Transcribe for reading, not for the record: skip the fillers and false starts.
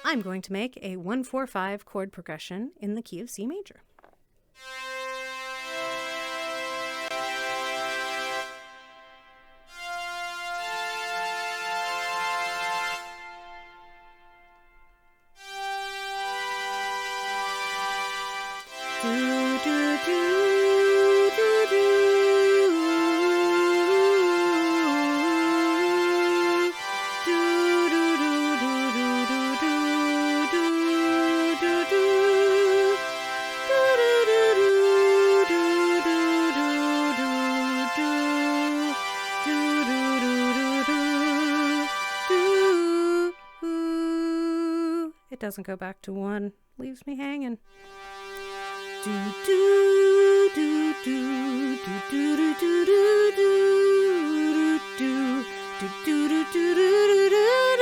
I'm going to make a 1-4-5 chord progression in the key of C major. It doesn't go back to 1, leaves me hanging. Do do do do do do do do do do do do do do do do.